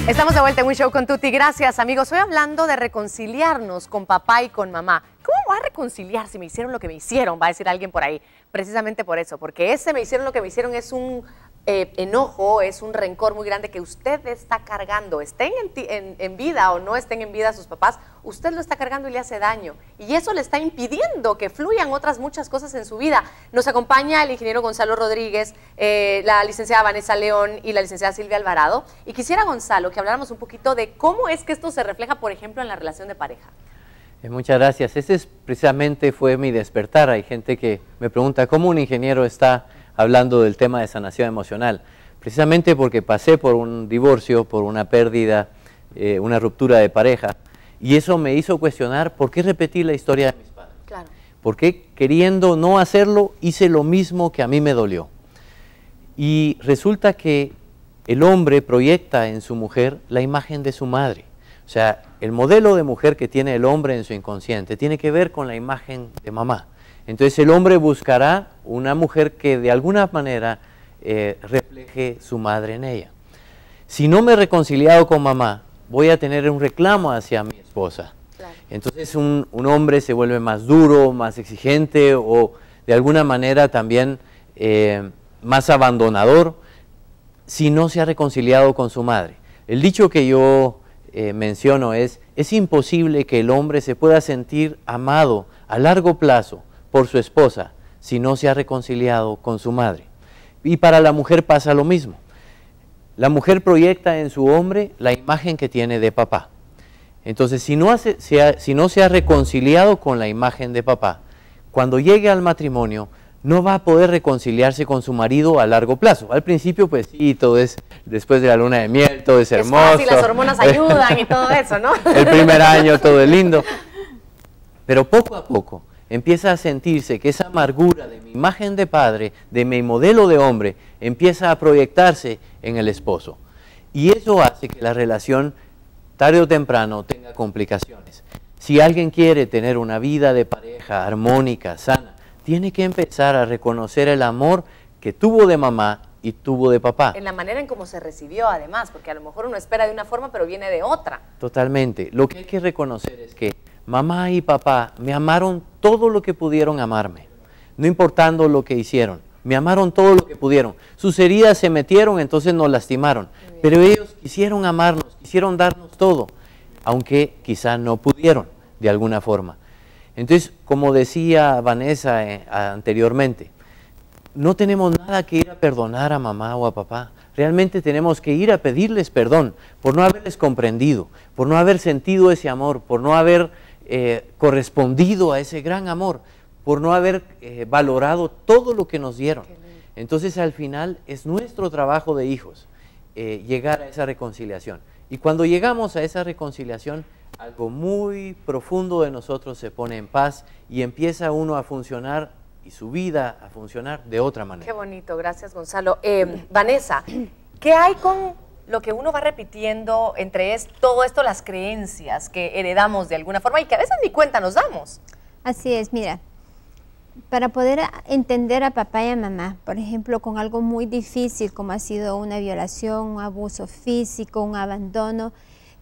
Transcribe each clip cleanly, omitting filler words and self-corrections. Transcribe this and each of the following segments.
Estamos de vuelta en un show con Tuti. Gracias, amigos. Hoy hablando de reconciliarnos con papá y con mamá. ¿Cómo voy a reconciliar si me hicieron lo que me hicieron? Va a decir alguien por ahí. Precisamente por eso, porque ese me hicieron lo que me hicieron es un enojo, es un rencor muy grande que usted está cargando. Estén en vida o no estén en vida sus papás, usted lo está cargando y le hace daño. Y eso le está impidiendo que fluyan otras muchas cosas en su vida. Nos acompaña el ingeniero Gonzalo Rodríguez, la licenciada Vanessa León y la licenciada Silvia Alvarado. Y quisiera, Gonzalo, que habláramos un poquito de cómo es que esto se refleja, por ejemplo, en la relación de pareja. Muchas gracias. Precisamente fue mi despertar. Hay gente que me pregunta cómo un ingeniero está hablando del tema de sanación emocional. Precisamente porque pasé por un divorcio, por una pérdida, una ruptura de pareja, y eso me hizo cuestionar por qué repetir la historia de mis padres. Claro. ¿Por qué, queriendo no hacerlo, hice lo mismo que a mí me dolió? Y resulta que el hombre proyecta en su mujer la imagen de su madre. O sea, el modelo de mujer que tiene el hombre en su inconsciente tiene que ver con la imagen de mamá. Entonces el hombre buscará una mujer que de alguna manera refleje su madre en ella. Si no me he reconciliado con mamá, voy a tener un reclamo hacia mi esposa. Claro. Entonces un hombre se vuelve más duro, más exigente o de alguna manera también más abandonador si no se ha reconciliado con su madre. El dicho que yo menciono es imposible que el hombre se pueda sentir amado a largo plazo por su esposa si no se ha reconciliado con su madre. Y para la mujer pasa lo mismo. La mujer proyecta en su hombre la imagen que tiene de papá. Entonces, si no se ha reconciliado con la imagen de papá, cuando llegue al matrimonio, no va a poder reconciliarse con su marido a largo plazo. Al principio, pues sí, todo es, después de la luna de miel, todo es hermoso. Es fácil, las hormonas ayudan y todo eso, ¿no? El primer año, todo es lindo. Pero poco a poco empieza a sentirse que esa amargura de mi imagen de padre, de mi modelo de hombre, empieza a proyectarse en el esposo. Y eso hace que la relación, tarde o temprano, tenga complicaciones. Si alguien quiere tener una vida de pareja armónica, sana, tiene que empezar a reconocer el amor que tuvo de mamá y tuvo de papá. En la manera en cómo se recibió, además, porque a lo mejor uno espera de una forma, pero viene de otra. Totalmente. Lo que hay que reconocer es que mamá y papá me amaron todo lo que pudieron amarme, no importando lo que hicieron. Me amaron todo lo que pudieron. Sus heridas se metieron, entonces nos lastimaron. Pero ellos quisieron amarnos, quisieron darnos todo, aunque quizá no pudieron de alguna forma. Entonces, como decía Vanessa anteriormente, no tenemos nada que ir a perdonar a mamá o a papá. Realmente tenemos que ir a pedirles perdón por no haberles comprendido, por no haber sentido ese amor, por no haber correspondido a ese gran amor, por no haber valorado todo lo que nos dieron. Entonces, al final, es nuestro trabajo de hijos llegar a esa reconciliación. Y cuando llegamos a esa reconciliación, algo muy profundo de nosotros se pone en paz y empieza uno a funcionar y su vida a funcionar de otra manera. Qué bonito, gracias, Gonzalo. Vanessa, ¿qué hay con lo que uno va repitiendo entre todo esto, las creencias que heredamos de alguna forma y que a veces ni cuenta nos damos? Así es, mira, para poder entender a papá y a mamá, por ejemplo, con algo muy difícil como ha sido una violación, un abuso físico, un abandono,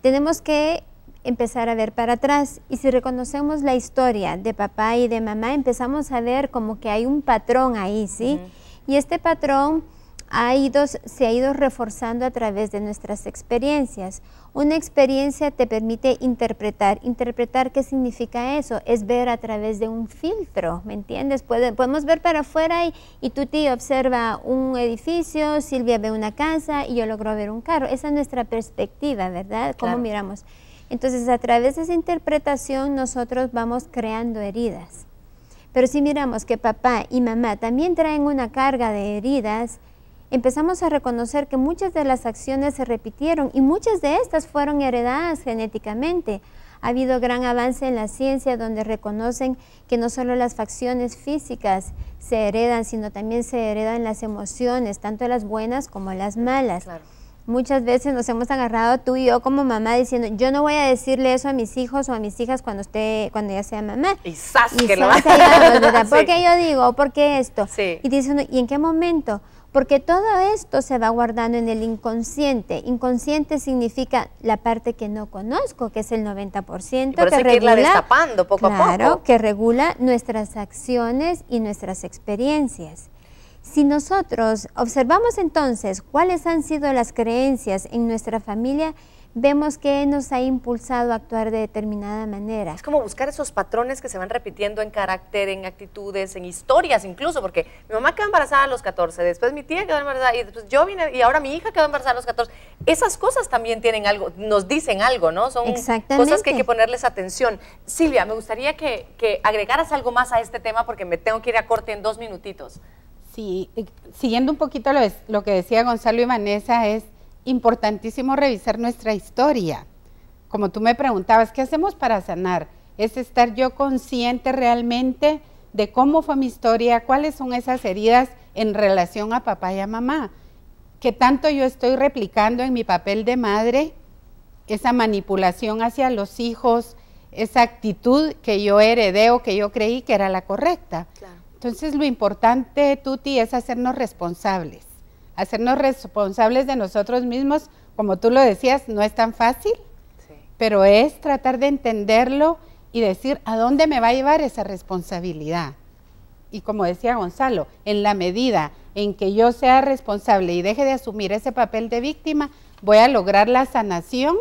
tenemos que empezar a ver para atrás, y si reconocemos la historia de papá y de mamá, empezamos a ver como que hay un patrón ahí, ¿sí? Y este patrón se ha ido reforzando a través de nuestras experiencias. Una experiencia te permite interpretar. ¿Interpretar qué significa eso? Es ver a través de un filtro, ¿me entiendes? Podemos ver para afuera y tu tío observa un edificio, Silvia ve una casa y yo logro ver un carro. Esa es nuestra perspectiva, ¿verdad? ¿Cómo Claro. miramos? Entonces, a través de esa interpretación nosotros vamos creando heridas. Pero si miramos que papá y mamá también traen una carga de heridas, empezamos a reconocer que muchas de las acciones se repitieron y muchas de estas fueron heredadas genéticamente. Ha habido gran avance en la ciencia donde reconocen que no solo las facciones físicas se heredan, sino también se heredan las emociones, tanto las buenas como las malas. Claro. Muchas veces nos hemos agarrado tú y yo como mamá diciendo, yo no voy a decirle eso a mis hijos o a mis hijas cuando ya sea mamá. Y ¡zas! Y Que lo ¡zas! Ahí vamos, ¿verdad? Sí. ¿Por qué yo digo? ¿Por qué esto? Sí. Y dice uno, ¿y en qué momento? Porque todo esto se va guardando en el inconsciente. Inconsciente significa la parte que no conozco, que es el 90%. Y por eso hay que irla destapando poco a poco. Claro, que regula nuestras acciones y nuestras experiencias. Si nosotros observamos entonces cuáles han sido las creencias en nuestra familia, vemos que nos ha impulsado a actuar de determinada manera. Es como buscar esos patrones que se van repitiendo en carácter, en actitudes, en historias incluso, porque mi mamá quedó embarazada a los 14, después mi tía quedó embarazada y después yo vine y ahora mi hija quedó embarazada a los 14. Esas cosas también tienen algo, nos dicen algo, ¿no? Son cosas que hay que ponerles atención. Silvia, me gustaría que agregaras algo más a este tema porque me tengo que ir a corte en 2 minutitos. Sí, siguiendo un poquito lo que decía Gonzalo y Vanessa, es importantísimo revisar nuestra historia. Como tú me preguntabas, ¿qué hacemos para sanar? Es estar yo consciente realmente de cómo fue mi historia, cuáles son esas heridas en relación a papá y a mamá, qué tanto yo estoy replicando en mi papel de madre, esa manipulación hacia los hijos, esa actitud que yo heredé o que yo creí que era la correcta. Claro. Entonces lo importante, Tuti, es hacernos responsables de nosotros mismos. Como tú lo decías, no es tan fácil, sí, pero es tratar de entenderlo y decir a dónde me va a llevar esa responsabilidad. Y como decía Gonzalo, en la medida en que yo sea responsable y deje de asumir ese papel de víctima, voy a lograr la sanación,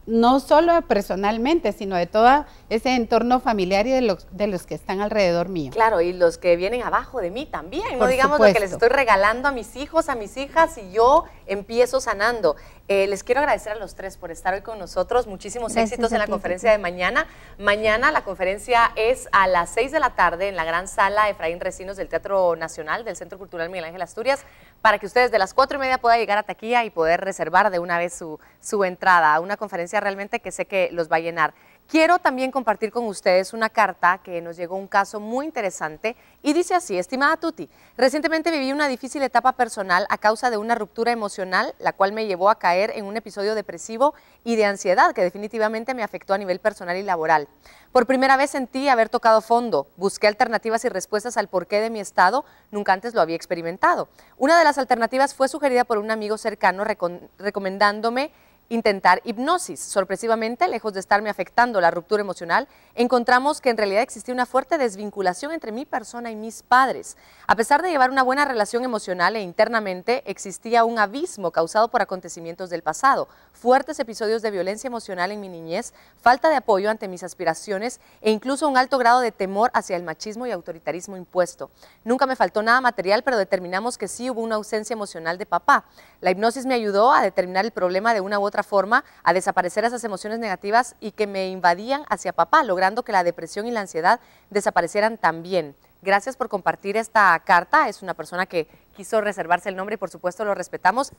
no solo personalmente, sino de todo ese entorno familiar y de los que están alrededor mío. Claro, y los que vienen abajo de mí también, no Por digamos supuesto. lo que les estoy regalando a mis hijos, a mis hijas, y yo empiezo sanando. Les quiero agradecer a los tres por estar hoy con nosotros, muchísimos éxitos en la conferencia de mañana. Mañana la conferencia es a las 6 de la tarde en la gran sala Efraín Recinos del Teatro Nacional del Centro Cultural Miguel Ángel Asturias, para que ustedes de las 4:30 puedan llegar a taquilla y poder reservar de una vez su entrada. Una conferencia realmente que sé que los va a llenar. Quiero también compartir con ustedes una carta que nos llegó, un caso muy interesante, y dice así: estimada Tuti, recientemente viví una difícil etapa personal a causa de una ruptura emocional, la cual me llevó a caer en un episodio depresivo y de ansiedad que definitivamente me afectó a nivel personal y laboral. Por primera vez sentí haber tocado fondo, busqué alternativas y respuestas al porqué de mi estado, nunca antes lo había experimentado. Una de las alternativas fue sugerida por un amigo cercano recomendándome intentar hipnosis. Sorpresivamente, lejos de estarme afectando la ruptura emocional, encontramos que en realidad existía una fuerte desvinculación entre mi persona y mis padres. A pesar de llevar una buena relación emocional e internamente, existía un abismo causado por acontecimientos del pasado, fuertes episodios de violencia emocional en mi niñez, falta de apoyo ante mis aspiraciones e incluso un alto grado de temor hacia el machismo y autoritarismo impuesto. Nunca me faltó nada material, pero determinamos que sí hubo una ausencia emocional de papá. La hipnosis me ayudó a determinar el problema de una u otra forma, a desaparecer esas emociones negativas y que me invadían hacia papá, logrando que la depresión y la ansiedad desaparecieran también. Gracias por compartir esta carta. Es una persona que quiso reservarse el nombre y por supuesto lo respetamos.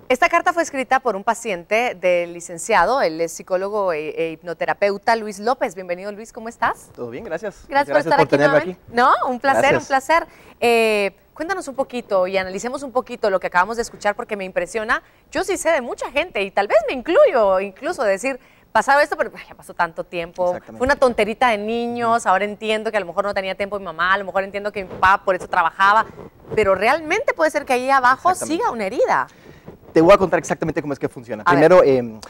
Esta carta fue escrita por un paciente del licenciado, él es psicólogo e hipnoterapeuta, Luis López. Bienvenido, Luis, ¿cómo estás? Todo bien, gracias. Gracias por estar aquí tenerlo nuevamente. No, un placer, Gracias. un placer. Cuéntanos un poquito y analicemos un poquito lo que acabamos de escuchar porque me impresiona. Yo sí sé de mucha gente y tal vez me incluyo incluso decir, pasado esto, pero ya pasó tanto tiempo, fue una tonterita de niños, ahora entiendo que a lo mejor no tenía tiempo mi mamá, a lo mejor entiendo que mi papá por eso trabajaba, pero realmente puede ser que ahí abajo siga una herida. Te voy a contar exactamente cómo es que funciona. Primero,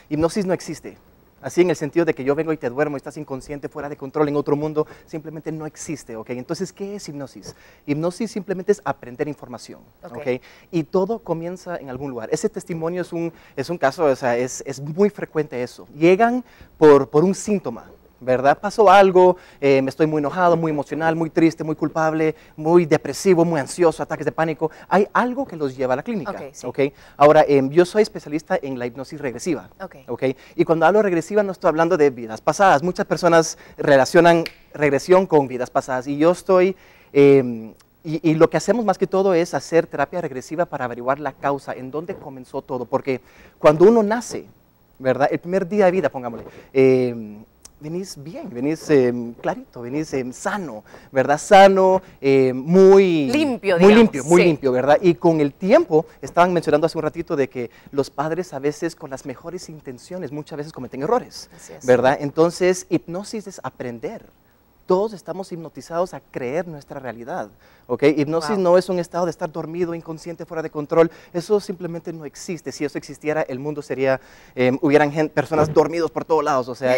hipnosis no existe. Así en el sentido de que yo vengo y te duermo y estás inconsciente, fuera de control, en otro mundo, simplemente no existe, ¿ok? Entonces, ¿qué es hipnosis? Hipnosis simplemente es aprender información, ¿ok? Y todo comienza en algún lugar. Ese testimonio es un caso, o sea, es muy frecuente eso. Llegan por un síntoma, ¿verdad? Pasó algo, me estoy muy enojado, muy emocional, muy triste, muy culpable, muy depresivo, muy ansioso, ataques de pánico. Hay algo que los lleva a la clínica, ¿ok? Ahora, yo soy especialista en la hipnosis regresiva, ¿ok? Y cuando hablo regresiva no estoy hablando de vidas pasadas. Muchas personas relacionan regresión con vidas pasadas y yo estoy... Y lo que hacemos más que todo es hacer terapia regresiva para averiguar la causa, en dónde comenzó todo. Porque cuando uno nace, ¿verdad? El primer día de vida, pongámosle, venís bien, venís clarito, venís sano, ¿verdad? Sano, muy limpio, muy digamos, limpio, muy sí. limpio, ¿verdad? Y con el tiempo, estaban mencionando hace un ratito de que los padres a veces con las mejores intenciones muchas veces cometen errores, Así es. ¿verdad? Entonces, hipnosis es aprender. Todos estamos hipnotizados a creer nuestra realidad, ¿ok? Hipnosis Wow. no es un estado de estar dormido, inconsciente, fuera de control. Eso simplemente no existe. Si eso existiera, el mundo sería, hubieran personas dormidos por todos lados, o sea,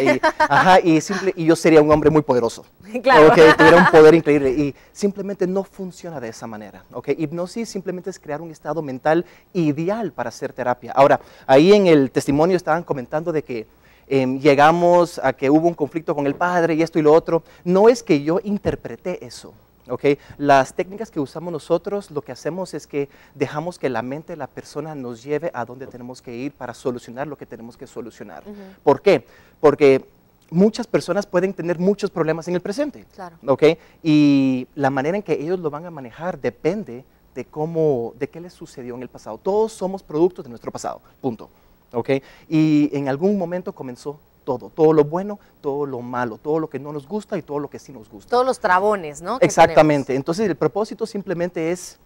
y yo sería un hombre muy poderoso, Claro. ¿ok? Tuviera un poder increíble y simplemente no funciona de esa manera, ¿ok? Hipnosis simplemente es crear un estado mental ideal para hacer terapia. Ahora, ahí en el testimonio estaban comentando de que llegamos a que hubo un conflicto con el padre y esto y lo otro. No es que yo interpreté eso, ¿ok? Las técnicas que usamos nosotros, lo que hacemos es que dejamos que la mente de la persona nos lleve a donde tenemos que ir para solucionar lo que tenemos que solucionar. ¿Por qué? Porque muchas personas pueden tener muchos problemas en el presente, Claro. ¿ok? Y la manera en que ellos lo van a manejar depende de qué les sucedió en el pasado. Todos somos productos de nuestro pasado, punto. ¿Okay? Y en algún momento comenzó todo lo bueno, todo lo malo, todo lo que no nos gusta y todo lo que sí nos gusta. Todos los trabones, ¿no? que Exactamente, entonces el propósito simplemente es,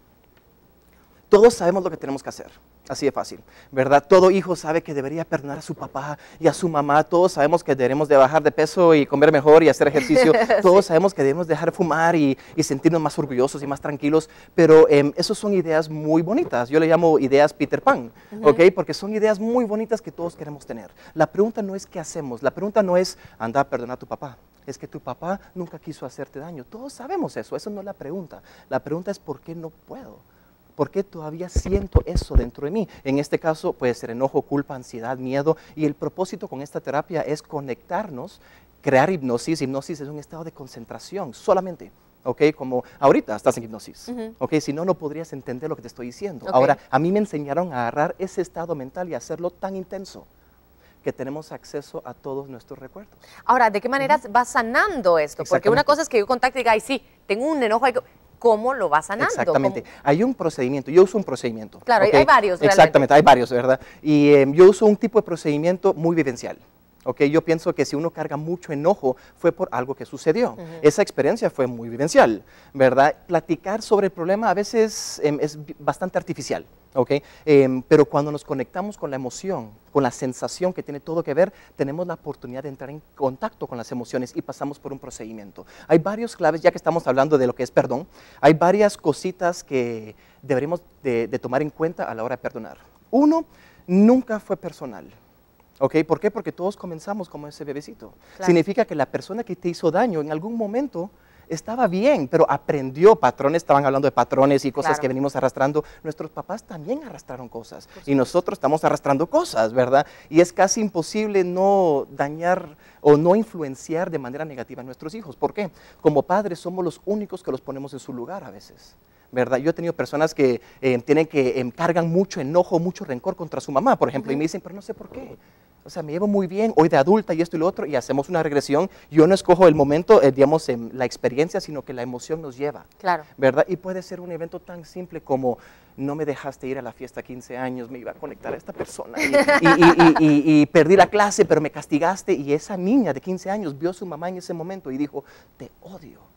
todos sabemos lo que tenemos que hacer, así de fácil, ¿verdad? Todo hijo sabe que debería perdonar a su papá y a su mamá, todos sabemos que debemos de bajar de peso y comer mejor y hacer ejercicio, todos sabemos que debemos dejar de fumar y sentirnos más orgullosos y más tranquilos, pero esas son ideas muy bonitas, yo le llamo ideas Peter Pan, ¿ok? Porque son ideas muy bonitas que todos queremos tener. La pregunta no es qué hacemos, la pregunta no es anda a perdonar a tu papá, es que tu papá nunca quiso hacerte daño, todos sabemos eso no es la pregunta es ¿por qué no puedo? ¿Por qué todavía siento eso dentro de mí? En este caso puede ser enojo, culpa, ansiedad, miedo. Y el propósito con esta terapia es conectarnos, crear hipnosis. Hipnosis es un estado de concentración solamente. ¿Ok? Como ahorita estás en hipnosis. ¿Ok? Si no, no podrías entender lo que te estoy diciendo. Ok. Ahora, a mí me enseñaron a agarrar ese estado mental y hacerlo tan intenso que tenemos acceso a todos nuestros recuerdos. Ahora, ¿de qué manera vas sanando esto? Porque una Exactamente. cosa es que yo contacte y diga, ay, sí, tengo un enojo. ¿Cómo lo vas sanando? Exactamente. ¿Cómo? Hay un procedimiento, yo uso un procedimiento. Claro, ¿ok? hay varios realmente. Exactamente, hay varios, ¿verdad? Y yo uso un tipo de procedimiento muy vivencial. ¿Ok? Yo pienso que si uno carga mucho enojo fue por algo que sucedió. Esa experiencia fue muy vivencial, ¿verdad? Platicar sobre el problema a veces es bastante artificial. ¿Ok? Pero cuando nos conectamos con la emoción, con la sensación que tiene todo que ver, tenemos la oportunidad de entrar en contacto con las emociones y pasamos por un procedimiento. Hay varios claves, ya que estamos hablando de lo que es perdón, hay varias cositas que deberíamos de tomar en cuenta a la hora de perdonar. Uno, nunca fue personal. ¿Ok? ¿Por qué? Porque todos comenzamos como ese bebecito. Claro. Significa que la persona que te hizo daño en algún momento estaba bien, pero aprendió patrones, estaban hablando de patrones y cosas Claro. que venimos arrastrando. Nuestros papás también arrastraron cosas y nosotros estamos arrastrando cosas, ¿verdad? Y es casi imposible no dañar o no influenciar de manera negativa a nuestros hijos. ¿Por qué? Como padres somos los únicos que los ponemos en su lugar a veces, ¿verdad? Yo he tenido personas que cargan mucho enojo, mucho rencor contra su mamá, por ejemplo, y me dicen, pero no sé por qué. O sea, me llevo muy bien, hoy de adulta y esto y lo otro, y hacemos una regresión. Yo no escojo el momento, digamos, la experiencia, sino que la emoción nos lleva. Claro. ¿Verdad? Y puede ser un evento tan simple como, no me dejaste ir a la fiesta 15 años, me iba a conectar a esta persona y perdí la clase, pero me castigaste. Y esa niña de 15 años vio a su mamá en ese momento y dijo, te odio.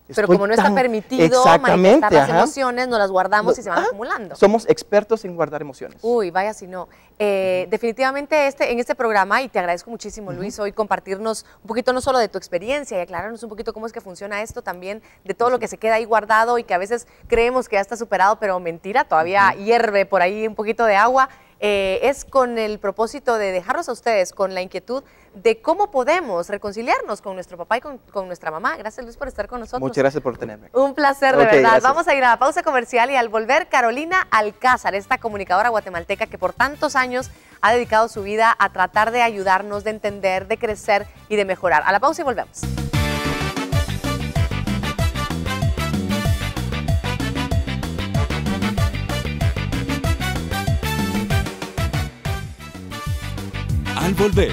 Pero Estoy como no está tan- permitido Exactamente, manifestar las ajá. emociones, nos las guardamos y se van Ajá. acumulando. Somos expertos en guardar emociones. Uy, vaya si no. Definitivamente en este programa, y te agradezco muchísimo, Luis, hoy compartirnos un poquito no solo de tu experiencia y aclararnos un poquito cómo es que funciona esto, también de todo lo que se queda ahí guardado y que a veces creemos que ya está superado, pero mentira, todavía hierve por ahí un poquito de agua. Es con el propósito de dejarlos a ustedes con la inquietud de cómo podemos reconciliarnos con nuestro papá y con nuestra mamá. Gracias, Luis, por estar con nosotros. Muchas gracias por tenerme. Un placer, de Ok, verdad. gracias. Vamos a ir a la pausa comercial y al volver, Carolina Alcázar, esta comunicadora guatemalteca que por tantos años ha dedicado su vida a tratar de ayudarnos, de entender, de crecer y de mejorar. A la pausa y volvemos. Al volver,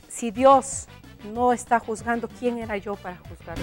Si Dios no está juzgando, ¿quién era yo para juzgar?